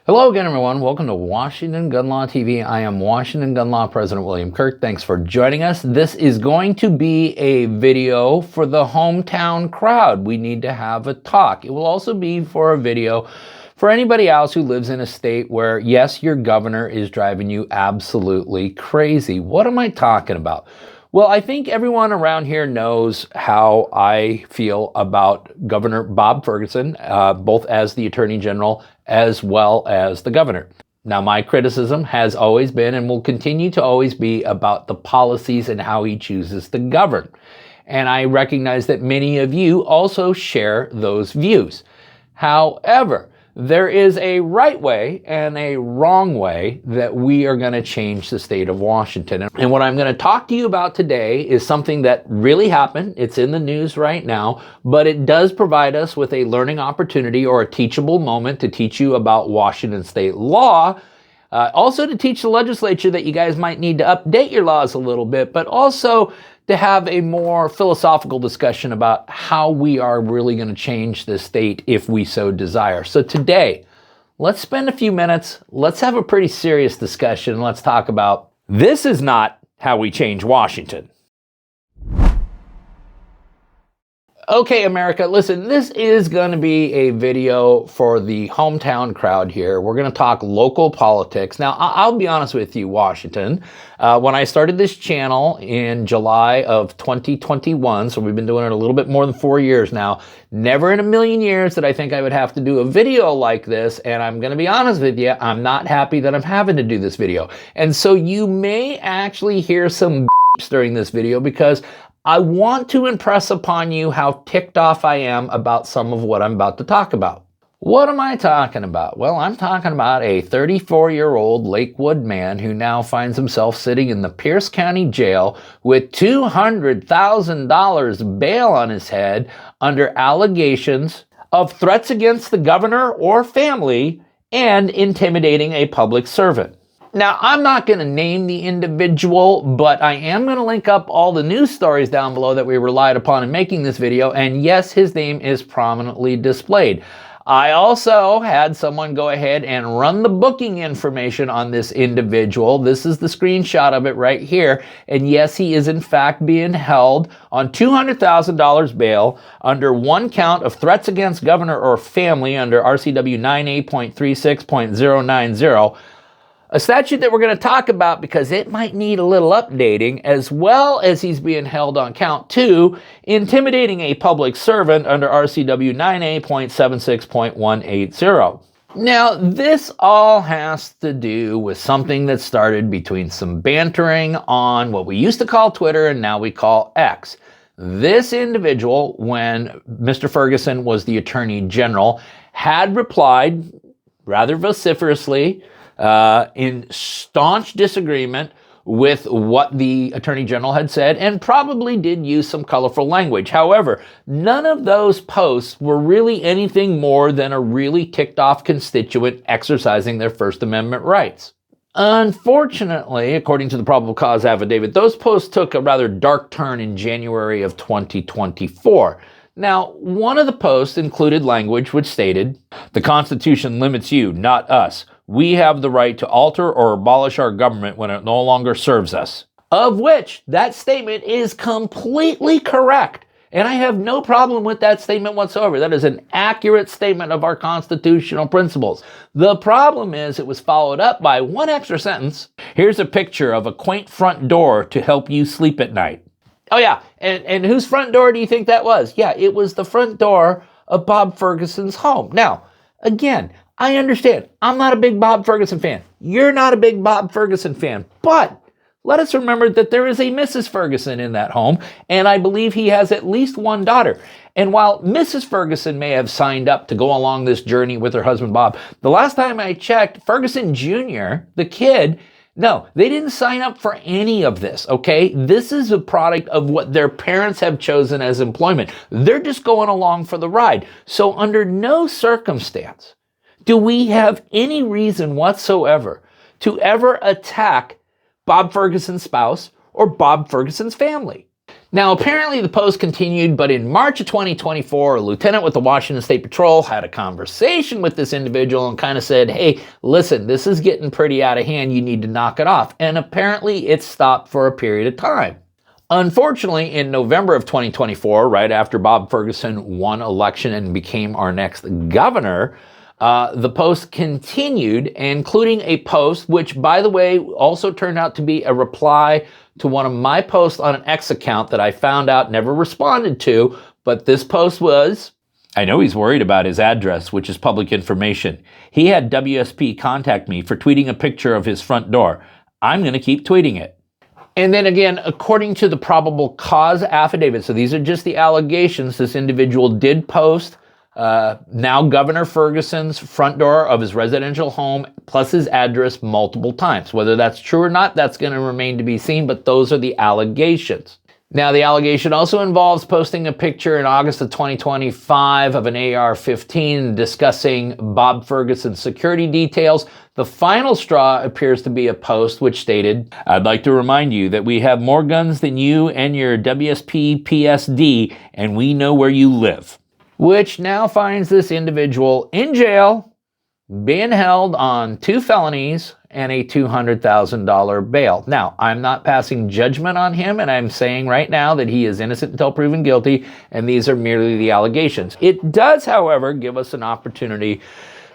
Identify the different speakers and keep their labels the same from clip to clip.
Speaker 1: Hello again, everyone. Welcome to Washington Gun Law TV. I am Washington Gun Law President William Kirk. Thanks for joining us. This is going to be a video for the hometown crowd. We need to have a talk. It will also be for a video for anybody else who lives in a state where, yes, your governor is driving you absolutely crazy. What am I talking about? Well, I think everyone around here knows how I feel about Governor Bob Ferguson, both as the Attorney General as well as the governor. Now, my criticism has always been and will continue to always be about the policies and how he chooses to govern. And I recognize that many of you also share those views. However, there is a right way and a wrong way that we are going to change the state of Washington. And what I'm going to talk to you about today is something that really happened. It's in the news right now, but it does provide us with a learning opportunity or a teachable moment to teach you about Washington state law. Also to teach the legislature that you guys might need to update your laws a little bit, but also to have a more philosophical discussion about how we are really going to change this state if we so desire. So today, let's spend a few minutes, let's have a pretty serious discussion. Let's talk about this is not how we change Washington. Okay, America, listen, this is going to be a video for the hometown crowd here. We're going to talk local politics. Now, I'll be honest with you, Washington. When I started this channel in July of 2021, so we've been doing it a little bit more than 4 years now, never in a million years did I think I would have to do a video like this. And I'm going to be honest with you, I'm not happy that I'm having to do this video. And so you may actually hear some during this video because I want to impress upon you how ticked off I am about some of what I'm about to talk about. What am I talking about? Well, I'm talking about a 34-year-old Lakewood man who now finds himself sitting in the Pierce County Jail with $200,000 bail on his head under allegations of threats against the governor or family and intimidating a public servant. Now, I'm not going to name the individual, but I am going to link up all the news stories down below that we relied upon in making this video, and yes, his name is prominently displayed. I also had someone go ahead and run the booking information on this individual. This is the screenshot of it right here, and yes, he is in fact being held on $200,000 bail under one count of threats against governor or family under RCW 9A.36.090. A statute that we're going to talk about because it might need a little updating, as well as he's being held on count 2, intimidating a public servant under RCW 9A.76.180. Now, this all has to do with something that started between some bantering on what we used to call Twitter and now we call X. This individual, when Mr. Ferguson was the Attorney General, had replied rather vociferously in staunch disagreement with what the Attorney General had said and probably did use some colorful language. However, none of those posts were really anything more than a really ticked off constituent exercising their First Amendment rights. Unfortunately, according to the probable cause affidavit, those posts took a rather dark turn in January of 2024. Now, one of the posts included language which stated, "The Constitution limits you, not us. We have the right to alter or abolish our government when it no longer serves us." Of which that statement is completely correct. And I have no problem with that statement whatsoever. That is an accurate statement of our constitutional principles. The problem is it was followed up by one extra sentence. "Here's a picture of a quaint front door to help you sleep at night." Oh yeah, and whose front door do you think that was? Yeah, it was the front door of Bob Ferguson's home. Now, again, I understand. I'm not a big Bob Ferguson fan. You're not a big Bob Ferguson fan. But let us remember that there is a Mrs. Ferguson in that home, and I believe he has at least one daughter. And while Mrs. Ferguson may have signed up to go along this journey with her husband Bob, the last time I checked, Ferguson Jr., the kid, no, they didn't sign up for any of this, okay? This is a product of what their parents have chosen as employment. They're just going along for the ride. So under no circumstance do we have any reason whatsoever to ever attack Bob Ferguson's spouse or Bob Ferguson's family. Now, apparently the post continued, but in March of 2024, a lieutenant with the Washington State Patrol had a conversation with this individual and kind of said, hey, listen, this is getting pretty out of hand. You need to knock it off. And apparently it stopped for a period of time. Unfortunately, in November of 2024, right after Bob Ferguson won election and became our next governor, the post continued, including a post, which, by the way, also turned out to be a reply to one of my posts on an X account that I found out never responded to. But this post was, I know he's worried about his address, which is public information. He had WSP contact me for tweeting a picture of his front door. I'm going to keep tweeting it. And then again, according to the probable cause affidavit, so these are just the allegations, this individual did post now Governor Ferguson's front door of his residential home plus his address multiple times. Whether that's true or not, that's going to remain to be seen, but those are the allegations. Now, the allegation also involves posting a picture in August of 2025 of an AR-15 discussing Bob Ferguson's security details. The final straw appears to be a post which stated, I'd like to remind you that we have more guns than you and your WSP PSD, and we know where you live. Which now finds this individual in jail, being held on 2 felonies and a $200,000 bail. Now, I'm not passing judgment on him, and I'm saying right now that he is innocent until proven guilty, and these are merely the allegations. It does, however, give us an opportunity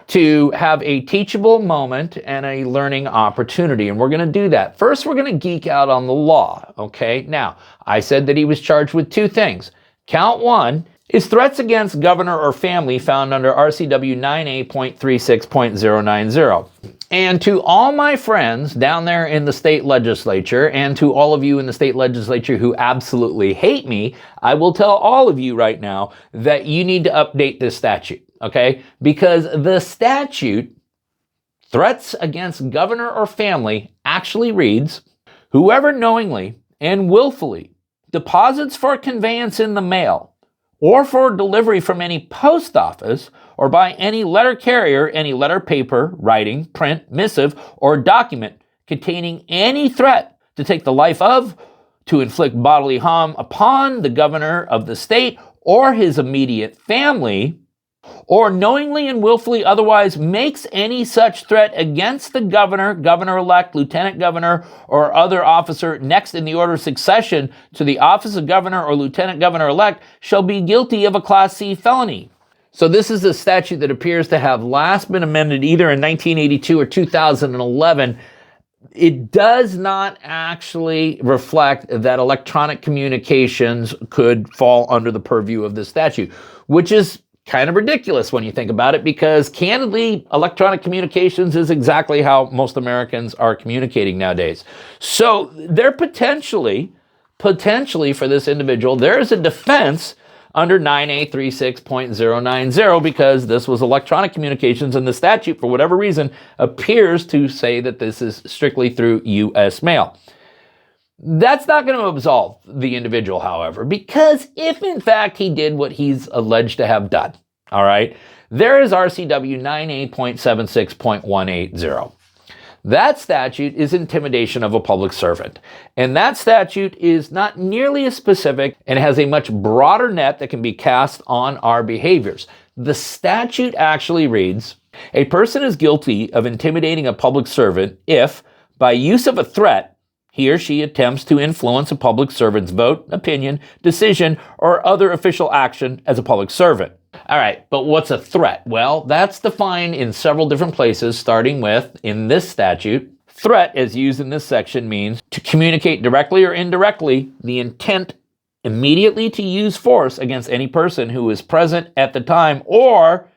Speaker 1: to have a teachable moment and a learning opportunity, and we're going to do that. First, we're going to geek out on the law, okay? Now, I said that he was charged with 2 things. Count 1 is threats against governor or family found under RCW 9A.36.090. And to all my friends down there in the state legislature, and to all of you in the state legislature who absolutely hate me, I will tell all of you right now that you need to update this statute, okay? Because the statute, threats against governor or family, actually reads, whoever knowingly and willfully deposits for conveyance in the mail or for delivery from any post office or by any letter carrier, any letter, paper, writing, print, missive, or document containing any threat to take the life of, to inflict bodily harm upon the governor of the state or his immediate family, or knowingly and willfully otherwise makes any such threat against the governor, governor-elect, lieutenant governor, or other officer next in the order of succession to the office of governor or lieutenant governor-elect, shall be guilty of a Class C felony. So this is a statute that appears to have last been amended either in 1982 or 2011. It does not actually reflect that electronic communications could fall under the purview of this statute, which is kind of ridiculous when you think about it, because candidly, electronic communications is exactly how most Americans are communicating nowadays. So there potentially for this individual, there is a defense under 9A36.090 because this was electronic communications, and the statute, for whatever reason, appears to say that this is strictly through U.S. mail. That's not going to absolve the individual, however, because if in fact he did what he's alleged to have done, all right, there is RCW 98.76.180. That statute is intimidation of a public servant. And that statute is not nearly as specific and has a much broader net that can be cast on our behaviors. The statute actually reads, a person is guilty of intimidating a public servant if, by use of a threat, he or she attempts to influence a public servant's vote, opinion, decision, or other official action as a public servant. All right, but what's a threat? Well, that's defined in several different places, starting with, in this statute, threat as used in this section means to communicate directly or indirectly the intent immediately to use force against any person who is present at the time, or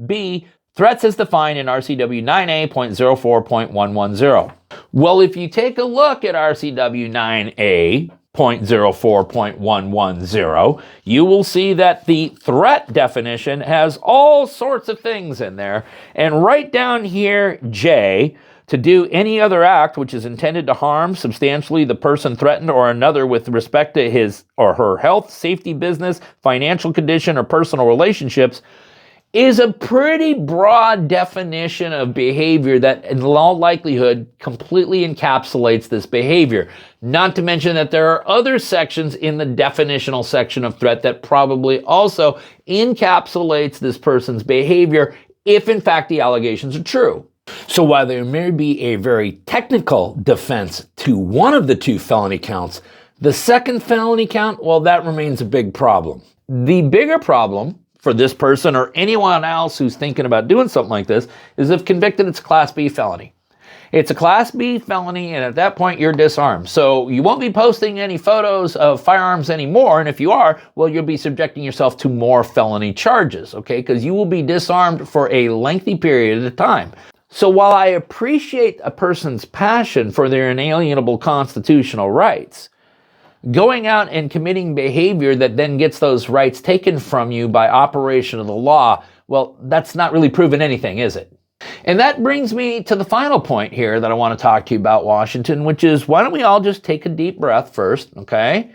Speaker 1: B, threats as defined in RCW 9A.04.110. Well, if you take a look at RCW 9A.04.110, you will see that the threat definition has all sorts of things in there. And right down here, J, to do any other act which is intended to harm substantially the person threatened or another with respect to his or her health, safety, business, financial condition, or personal relationships, is a pretty broad definition of behavior that in all likelihood completely encapsulates this behavior. Not to mention that there are other sections in the definitional section of threat that probably also encapsulates this person's behavior if in fact the allegations are true. So while there may be a very technical defense to one of the two felony counts, the second felony count, well, that remains a big problem. The bigger problem for this person or anyone else who's thinking about doing something like this is if convicted, it's a Class B felony. It's a Class B felony, and at that point, you're disarmed. So you won't be posting any photos of firearms anymore, and if you are, well, you'll be subjecting yourself to more felony charges, okay? Because you will be disarmed for a lengthy period of time. So while I appreciate a person's passion for their inalienable constitutional rights, going out and committing behavior that then gets those rights taken from you by operation of the law, well, that's not really proving anything, is it? And that brings me to the final point here that I want to talk to you about, Washington, which is why don't we all just take a deep breath first, okay?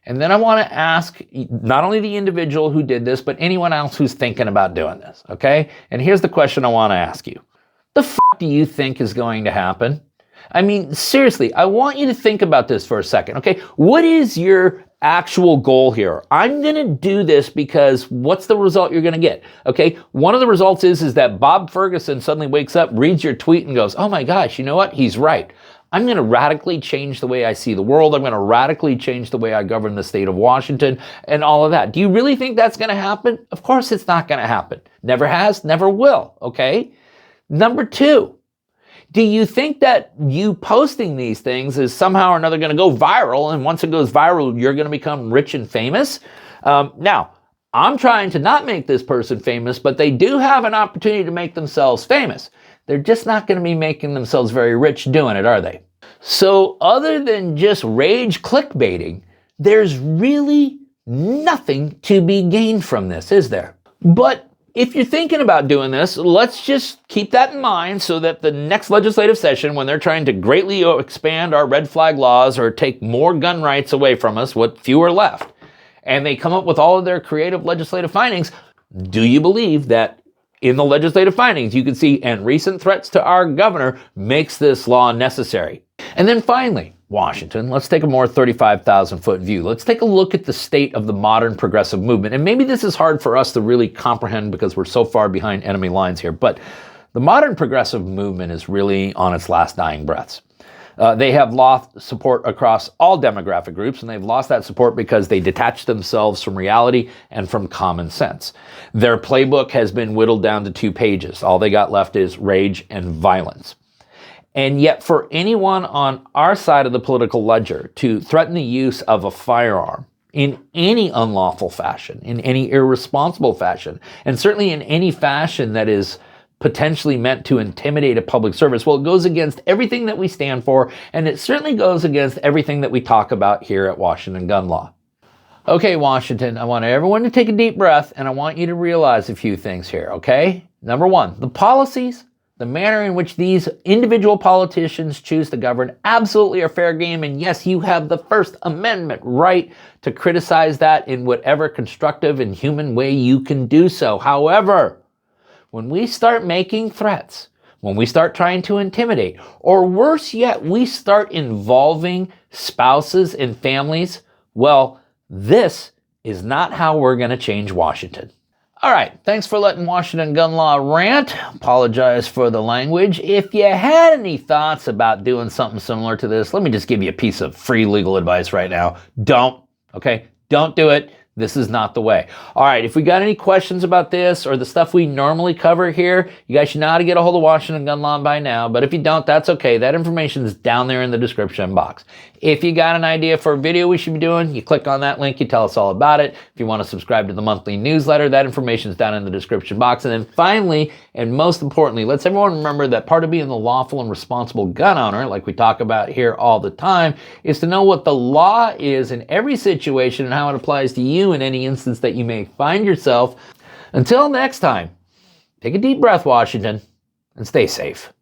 Speaker 1: And then I want to ask not only the individual who did this, but anyone else who's thinking about doing this, okay? And here's the question I want to ask you. The f*** do you think is going to happen? I mean, seriously, I want you to think about this for a second, okay? What is your actual goal here? I'm going to do this because what's the result you're going to get, okay? One of the results is that Bob Ferguson suddenly wakes up, reads your tweet, and goes, oh my gosh, you know what? He's right. I'm going to radically change the way I see the world. I'm going to radically change the way I govern the state of Washington and all of that. Do you really think that's going to happen? Of course it's not going to happen. Never has, never will, okay? Number two, do you think that you posting these things is somehow or another going to go viral, and once it goes viral, you're going to become rich and famous? Now, I'm trying to not make this person famous, but they do have an opportunity to make themselves famous. They're just not going to be making themselves very rich doing it, are they? So other than just rage clickbaiting, there's really nothing to be gained from this, is there? But if you're thinking about doing this, let's just keep that in mind so that the next legislative session, when they're trying to greatly expand our red flag laws or take more gun rights away from us, what few are left, and they come up with all of their creative legislative findings, do you believe that in the legislative findings you can see, and recent threats to our governor makes this law necessary? And then finally, Washington, let's take a more 35,000-foot view. Let's take a look at the state of the modern progressive movement. And maybe this is hard for us to really comprehend because we're so far behind enemy lines here, but the modern progressive movement is really on its last dying breaths. They have lost support across all demographic groups, and they've lost that support because they detached themselves from reality and from common sense. Their playbook has been whittled down to 2 pages. All they got left is rage and violence. And yet for anyone on our side of the political ledger to threaten the use of a firearm in any unlawful fashion, in any irresponsible fashion, and certainly in any fashion that is potentially meant to intimidate a public service, well, it goes against everything that we stand for, and it certainly goes against everything that we talk about here at Washington Gun Law. Okay, Washington, I want everyone to take a deep breath, and I want you to realize a few things here, okay? Number one, the policies, the manner in which these individual politicians choose to govern absolutely are fair game, and yes, you have the First Amendment right to criticize that in whatever constructive and human way you can do so. However, when we start making threats, when we start trying to intimidate, or worse yet, we start involving spouses and families, well, this is not how we're going to change Washington. All right, thanks for letting Washington Gun Law rant. Apologize for the language. If you had any thoughts about doing something similar to this, let me just give you a piece of free legal advice right now. Don't, okay? Don't do it. This is not the way. All right, if we got any questions about this or the stuff we normally cover here, you guys should know how to get a hold of Washington Gun Law by now. But if you don't, that's okay. That information is down there in the description box. If you got an idea for a video we should be doing, you click on that link, you tell us all about it. If you want to subscribe to the monthly newsletter, that information is down in the description box. And then finally, and most importantly, let's everyone remember that part of being the lawful and responsible gun owner, like we talk about here all the time, is to know what the law is in every situation and how it applies to you in any instance that you may find yourself. Until next time, take a deep breath, Washington, and stay safe.